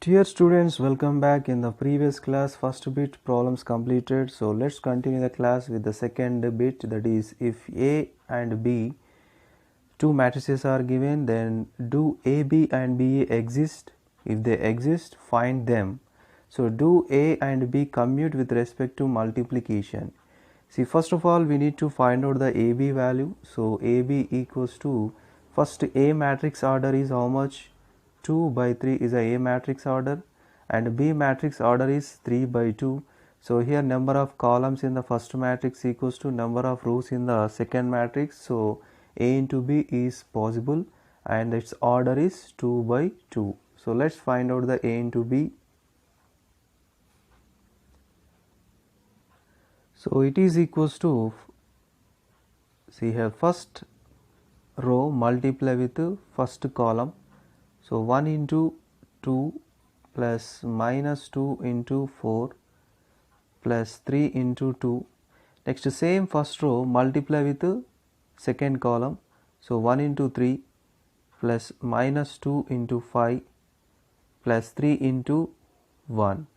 Dear students, welcome back. In the previous class, first bit problems completed. So let's continue the class with the second bit, that is, if A and B two matrices are given, then do AB and BA exist? If they exist, find them. So do A and B commute with respect to multiplication? See, first of all, we need to find out the AB value. So AB equals to, first A matrix order is how much? 2 by 3 is a A matrix order, and B matrix order is 3 by 2. So here number of columns in the first matrix equals to number of rows in the second matrix. So A into B is possible and its order is 2 by 2. So let's find out the A into B. So it is equals to, see here, first row multiply with first column. So 1 into 2 plus minus 2 into 4 plus 3 into 2. Next, same first row multiply with second column. So 1 into 3 plus minus 2 into 5 plus 3 into 1.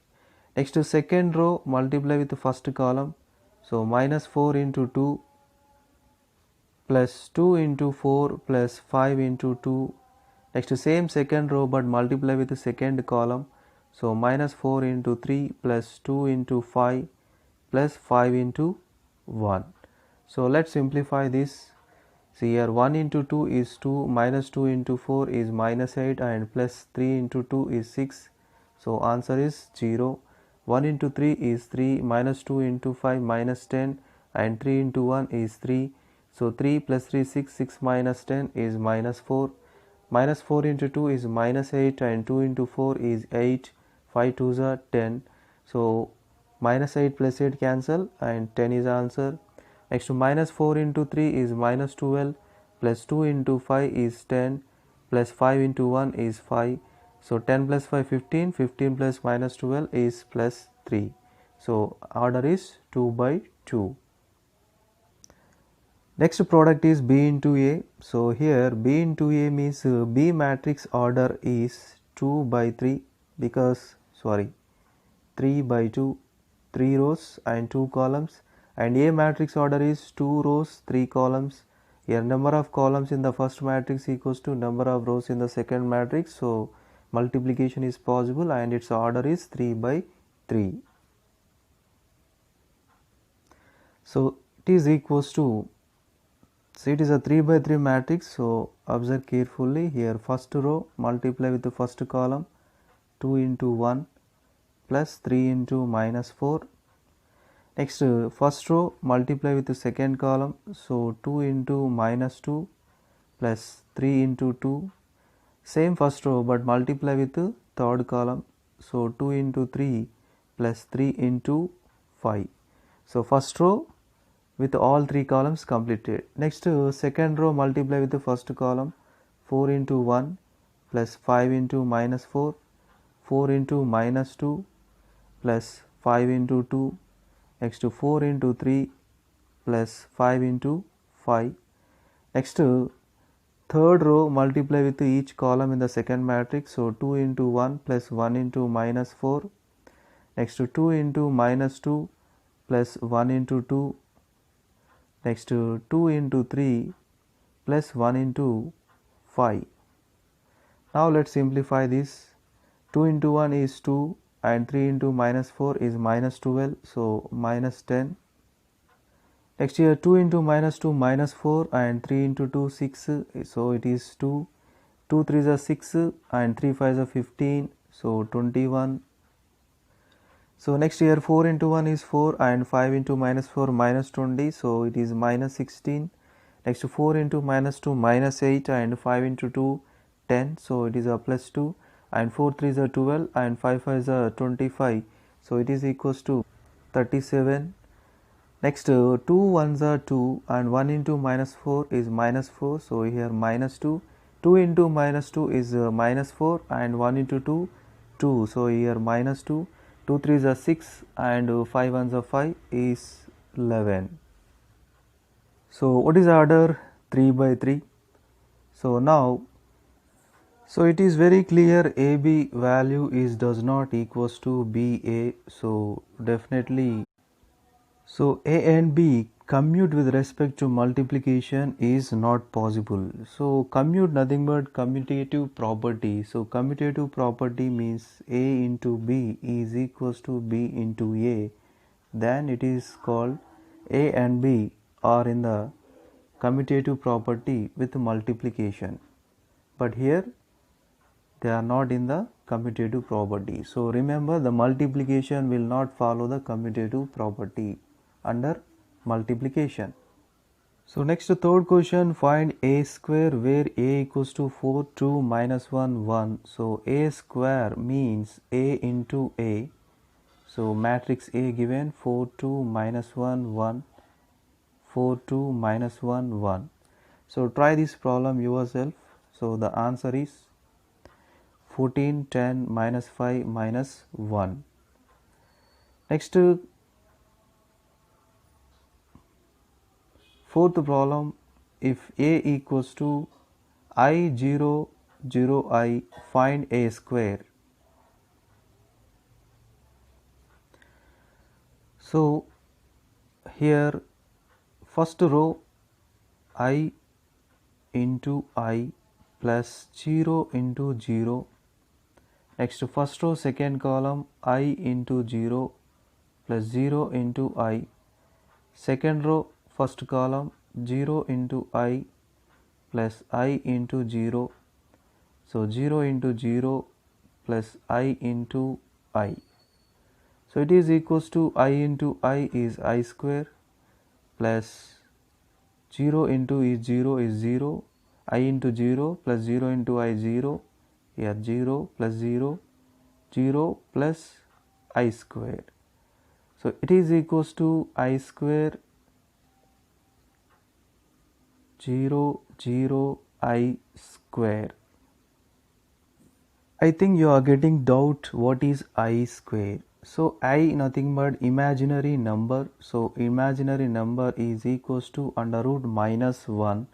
Next, second row multiply with the first column. So minus 4 into 2 plus 2 into 4 plus 5 into 2. Next, same second row but multiply with the second column. So minus 4 into 3 plus 2 into 5 plus 5 into 1. So let's simplify this. See here, 1 into 2 is 2, minus 2 into 4 is minus 8, and plus 3 into 2 is 6. So answer is 0. 1 into 3 is 3, minus 2 into 5 minus 10, and 3 into 1 is 3. So 3 plus 3 6, 6 minus 10 is minus 4. Minus 4 into 2 is minus 8, and 2 into 4 is 8. 5 2s are 10. So minus 8 plus 8 cancel and 10 is answer. Next, to minus 4 into 3 is minus 12, plus 2 into 5 is 10, plus 5 into 1 is 5. So 10 plus 5 15, 15 plus minus 12 is plus 3. So order is 2 by 2. Next product is B into A. So here B into A means B matrix order is 2 by 3 because 3 by 2, 3 rows and 2 columns, and A matrix order is 2 rows 3 columns. Here number of columns in the first matrix equals to number of rows in the second matrix, so multiplication is possible and its order is 3 by 3. So it is equals to, so it is a 3 by 3 matrix. So observe carefully here, first row multiply with the first column, 2 into 1 plus 3 into minus 4. Next, first row multiply with the second column, so 2 into minus 2 plus 3 into 2. Same first row but multiply with the third column, so 2 into 3 plus 3 into 5. So first row with all 3 columns completed. Next, second row multiply with the first column, 4 into 1 plus 5 into minus 4, 4 into minus 2 plus 5 into 2. Next, 4 into 3 plus 5 into 5. Next, third row multiply with each column in the second matrix, so 2 into 1 plus 1 into minus 4. Next, 2 into minus 2 plus 1 into 2. Next, 2 into 3 plus 1 into 5. Now let's simplify this. 2 into 1 is 2 and 3 into minus 4 is minus 12, so minus 10. Next, here 2 into minus 2 minus 4 and 3 into 2 6, so it is 2. 2 3s are 6 and 3 5s are 15, so 21. So next, here 4 into 1 is 4 and 5 into minus 4 minus 20, so it is minus 16. Next, 4 into minus 2 minus 8 and 5 into 2 10, so it is a plus 2, and 4 3s are 12 and 5 5s are 25, so it is equals to 37. Next, 2 1s are 2 and 1 into minus 4 is minus 4, so here minus 2. 2 into minus 2 is minus 4 and 1 into 2 2, so here minus 2. 2 3s are 6 and 5 1s are 5 is 11. So what is order? 3 by 3. So now So it is very clear AB value is does not equals to BA. So definitely, so A and B commute with respect to multiplication is not possible. So commute nothing but commutative property. So commutative property means A into B is equals to B into A. Then it is called A and B are in the commutative property with multiplication. But here they are not in the commutative property. So remember, the multiplication will not follow the commutative property under multiplication. So next, the third question, find a square where a equals to 4, 2, minus 1, 1. So a square means a into a. So matrix A given 4, 2, minus 1, 1, 4, 2, minus 1, 1. So try this problem yourself. So the answer is 14, 10, minus 5, minus 1. Next, fourth problem, if a equals to I 0, 0 I, find a square. So here first row I into I plus 0 into 0. Next, first row second column I into 0 plus 0 into I. Second row first column 0 into I plus I into 0. So 0 into 0 plus I into I. So it is equals to I into I is I square plus 0 into is 0, I into 0 plus 0 into I 0, here 0 plus 0, 0 plus I square. So it is equals to I square 0, 0, I square. I think you are getting doubt what is I square. So I nothing but imaginary number. So imaginary number is equals to under root minus 1.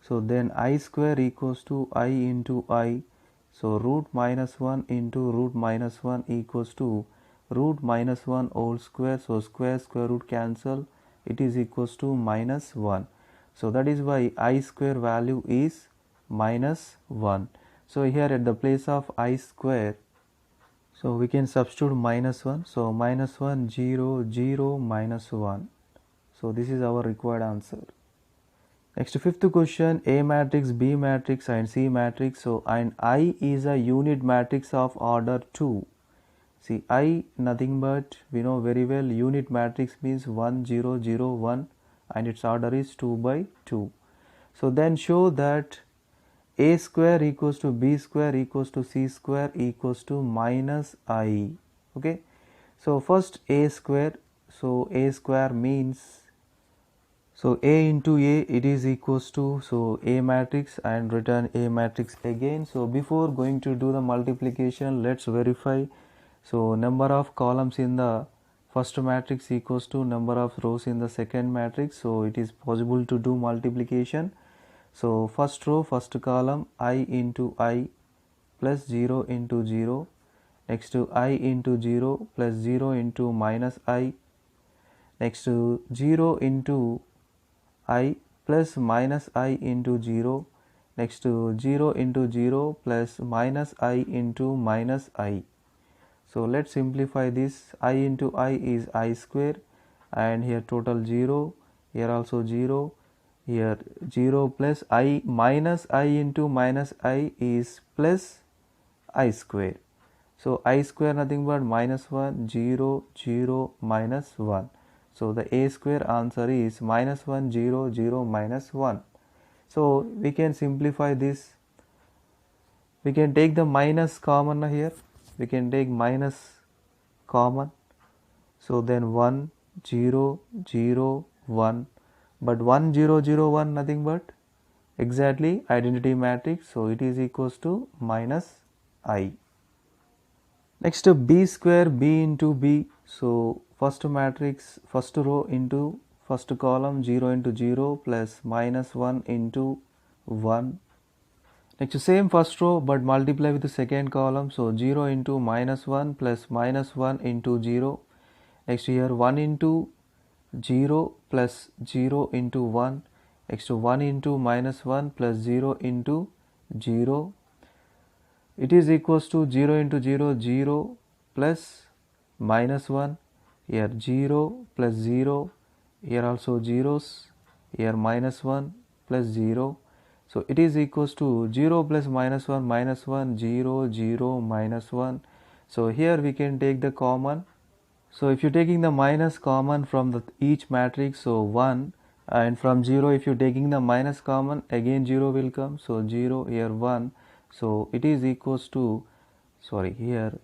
So then I square equals to I into I. So root minus 1 into root minus 1 equals to root minus 1 whole square. So square root cancel. It is equals to minus 1. So that is why I square value is minus 1. So here at the place of I square, so we can substitute minus 1. So minus 1, 0, 0, minus 1. So this is our required answer. Next, fifth question, A matrix, B matrix and C matrix. So and I is a unit matrix of order 2. See, I nothing but we know very well unit matrix means 1, 0, 0, 1 and its order is 2 by 2. So then show that a square equals to b square equals to c square equals to minus I. Okay. So first a square. So a square means, so a into a it is equals to, so a matrix and return a matrix again. So before going to do the multiplication, let's verify. So number of columns in the first matrix equals to number of rows in the second matrix. So it is possible to do multiplication. So first row first column I into I plus 0 into 0. Next to I into 0 plus 0 into minus I. Next to 0 into I plus minus I into 0. Next to 0 into 0 plus minus I into minus I. So let's simplify this. I into I is I square and here total 0, here also 0, here 0 plus I minus I into minus I is plus I square. So I square nothing but minus 1, 0, 0, minus 1. So the A square answer is minus 1, 0, 0, minus 1. So we can simplify this. We can take the minus common here. We can take minus common. So then 1, 0, 0, 1. But 1, 0, 0, 1 nothing but exactly identity matrix. So it is equals to minus I. Next, b square, b into b. So first matrix, first row into first column 0 into 0 plus minus 1 into 1. Next same first row but multiply with the second column, so 0 into minus 1 plus minus 1 into 0. Next here 1 into 0 plus 0 into 1. Next 1 into minus 1 plus 0 into 0. It is equals to 0 into 0, 0 plus minus 1. Here 0 plus 0. Here also zeros. Here minus 1 plus 0. So it is equals to 0 plus minus 1, 0, 0, minus 1. So here we can take the common. So if you're taking the minus common from each matrix, so 1, and from 0 if you're taking the minus common, again 0 will come, so 0, here 1. So it is equals to, sorry, here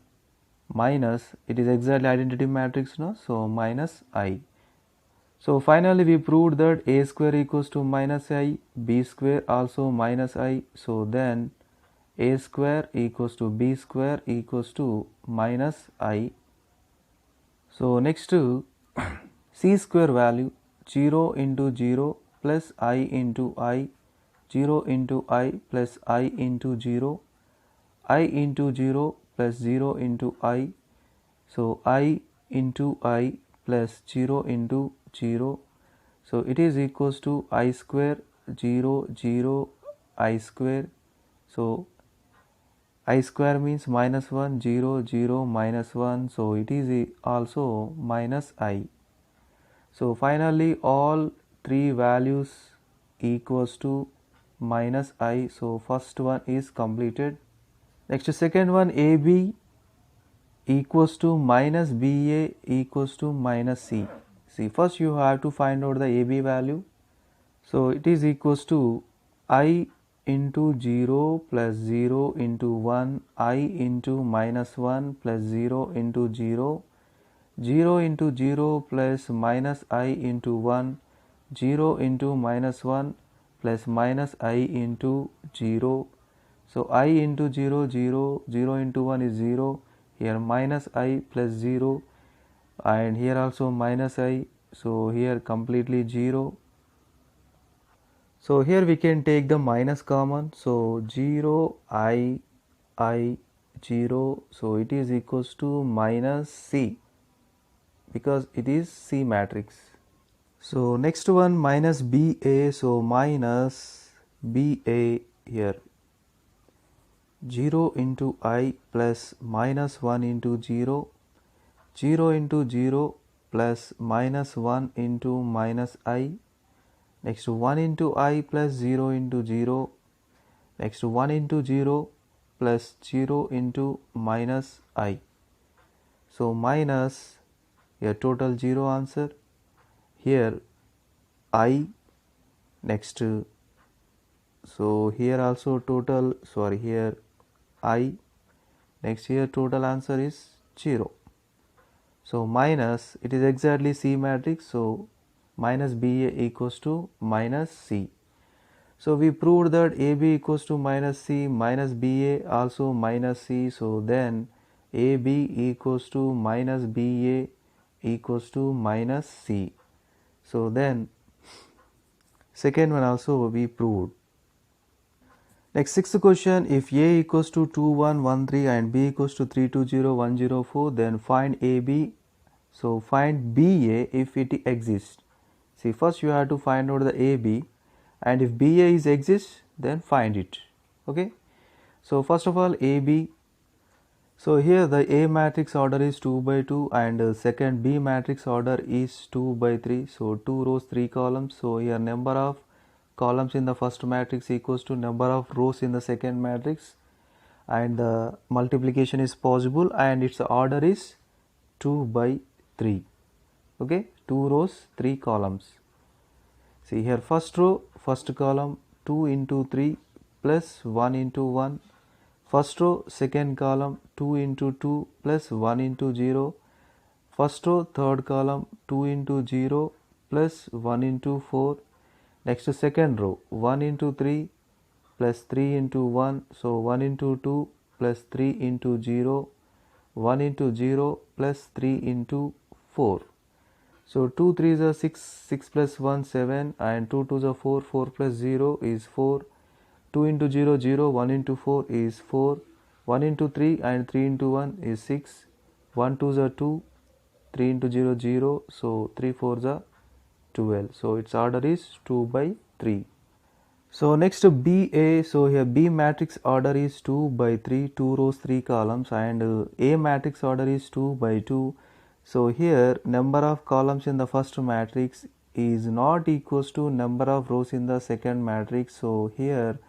minus, it is exactly identity matrix, no? So minus I. So finally we proved that a square equals to minus I, b square also minus I. So then a square equals to b square equals to minus I. So next to c square value, 0 into 0 plus I into I, 0 into I plus I into 0, I into 0 plus 0 into I. So I into I plus 0 into 0. So it is equals to I square 0 0 I square. So I square means minus 1 0 0 minus 1. So it is also minus I. So finally all three values equals to minus I. So first one is completed. Next second one, AB equals to minus BA equals to minus C. See, first you have to find out the AB value. So it is equals to I into 0 plus 0 into 1, I into minus 1 plus 0 into 0, 0 into 0 plus minus I into 1, 0 into minus 1 plus minus I into 0. So I into 0, 0, 0 into 1 is 0, here minus I plus 0, and here also minus I, so here completely 0. So here we can take the minus common, so 0 I 0, so it is equals to minus C because it is C matrix. So next one minus BA, so minus BA here 0 into I plus minus 1 into 0, 0 into 0 plus minus 1 into minus I, next 1 into I plus 0 into 0, next 1 into 0 plus 0 into minus I. So minus, here total 0 answer, here I, next, so here also total, sorry, here I, next here total answer is 0. So minus, it is exactly C matrix, so minus BA equals to minus C. So we proved that AB equals to minus C, minus BA also minus C, so then AB equals to minus BA equals to minus C. So then second one also we proved. Next sixth question, if A equals to 2 1 1 3 and B equals to 3 2 0 1 0 4, then find AB. So find BA if it exists. See, first you have to find out the AB, and if BA is exists, then find it. Okay. So first of all AB. So here the A matrix order is 2 by 2 and second B matrix order is 2 by 3. So 2 rows 3 columns. So here number of columns in the first matrix equals to number of rows in the second matrix, and the multiplication is possible and its order is 2 by 3. Okay, 2 rows 3 columns. See here first row first column 2 into 3 plus 1 into 1, first row second column 2 into 2 plus 1 into 0, first row third column 2 into 0 plus 1 into 4, next second row 1 into 3 plus 3 into 1, so 1 into 2 plus 3 into 0, 1 into 0 plus 3 into 4. So 2 3s are 6 plus 1 7 and 2 2s are 4 plus 0 is 4, 2 into 0 0, 1 into 4 is 4, 1 into 3 and 3 into 1 is 6, 1 2s are 2, 3 into 0 0, so 3 4s are 12, so its order is 2 by 3. So next BA, so here B matrix order is 2 by 3, 2 rows 3 columns, and A matrix order is 2 by 2. So here number of columns in the first matrix is not equals to number of rows in the second matrix. So here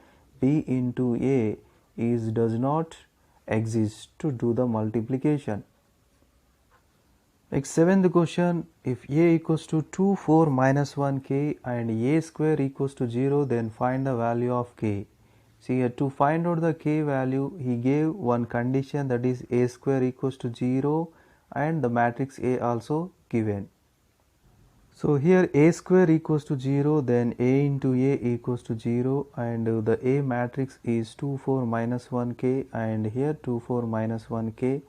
B into A is does not exist to do the multiplication. Next, seventh question, if A equals to 2, 4 minus 1 k and A square equals to 0, then find the value of k. See here, to find out the k value, he gave one condition, that is A square equals to 0 and the matrix A also given. So here A square equals to 0, then A into A equals to 0, and the A matrix is 2, 4 minus 1 k, and here 2, 4 minus 1 k.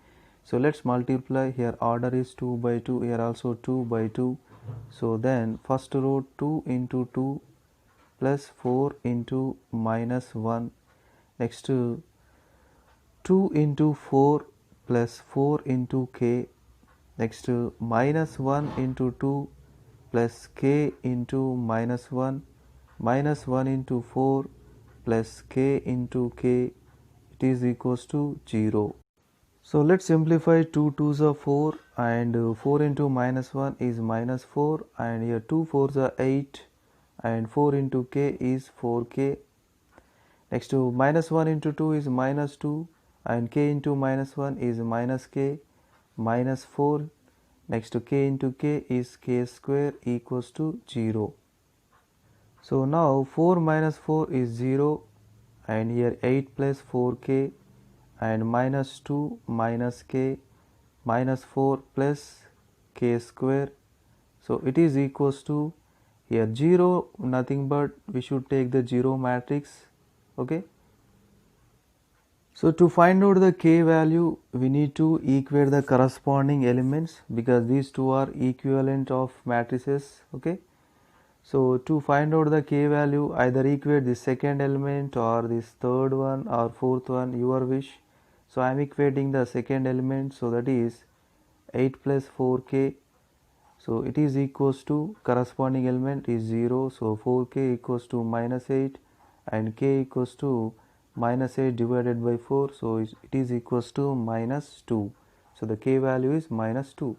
So let's multiply. Here order is 2 by 2, here also 2 by 2. So then first row 2 into 2 plus 4 into minus 1. Next 2 into 4 plus 4 into k. Next minus 1 into 2 plus k into minus 1, minus 1 into 4 plus k into k, it is equals to 0. So let's simplify. 2 2s are 4 and 4 into minus 1 is minus 4, and here 2 4s are 8 and 4 into k is 4k. Next to minus 1 into 2 is minus 2 and k into minus 1 is minus k, minus 4. Next to k into k is k square equals to 0. So now 4 minus 4 is 0, and here 8 plus 4k, and minus 2 minus k minus 4 plus k square. So it is equals to, here 0 nothing but we should take the 0 matrix. Okay. So to find out the k value, we need to equate the corresponding elements, because these two are equivalent of matrices. Okay. So to find out the k value, either equate the second element or this third one or fourth one, your wish. So I am equating the second element, so that is 8 plus 4k. So it is equals to, corresponding element is 0, so 4k equals to minus 8 and k equals to minus 8 divided by 4, so it is equals to minus 2. So the k value is minus 2.